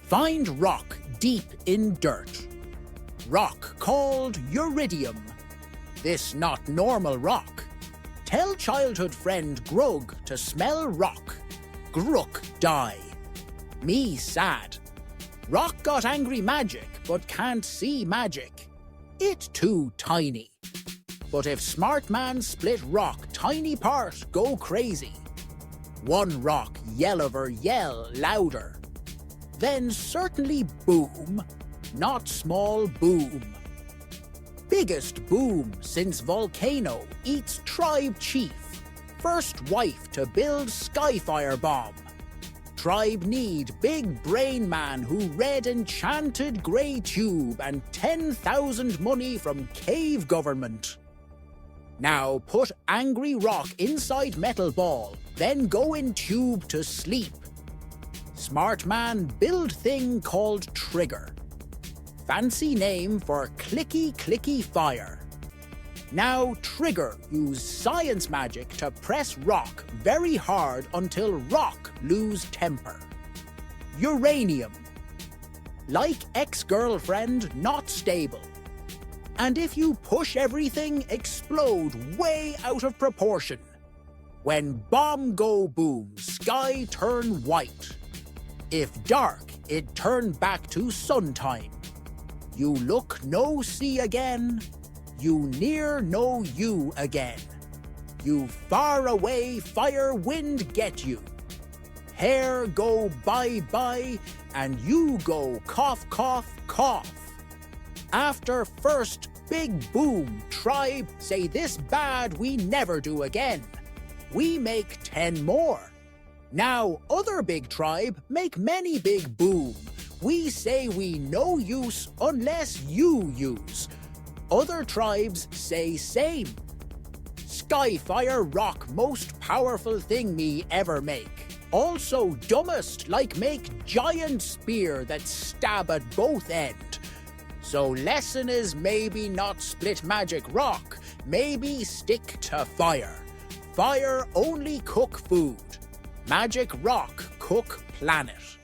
Find rock deep in dirt. Rock called Uranium. This not normal rock. Tell childhood friend Grug to smell rock. Gruck die. Me sad. Rock got angry magic, but can't see magic. It too tiny. But if smart man split rock tiny part, go crazy. One rock yellover yell louder. Then certainly boom, not small boom. Biggest boom since volcano eats tribe chief. First wife to build Skyfire bomb. Tribe need big brain man who read enchanted grey tube and 10,000 money from cave government. Now put angry rock inside metal ball, then go in tube to sleep. Smart man build thing called trigger. Fancy name for clicky fire. Now trigger use science magic to press rock very hard until rock lose temper. Uranium. Like ex-girlfriend, not stable. And if you push everything, explode way out of proportion. When bomb go boom, sky turn white. If dark, it turn back to sun time. You look no see again. You near no you again. You far away fire wind get you. Hair go bye, and you go cough, cough, cough. After first big boom, tribe say this bad we never do again. We make 10 more. Now other big tribe make many big boom. We say we no use unless you use. Other tribes say same. Skyfire rock most powerful thing me ever make. Also dumbest like make giant spear that stab at both end. So lesson is maybe not split magic rock, maybe stick to fire. Fire only cook food. Magic rock cook planet.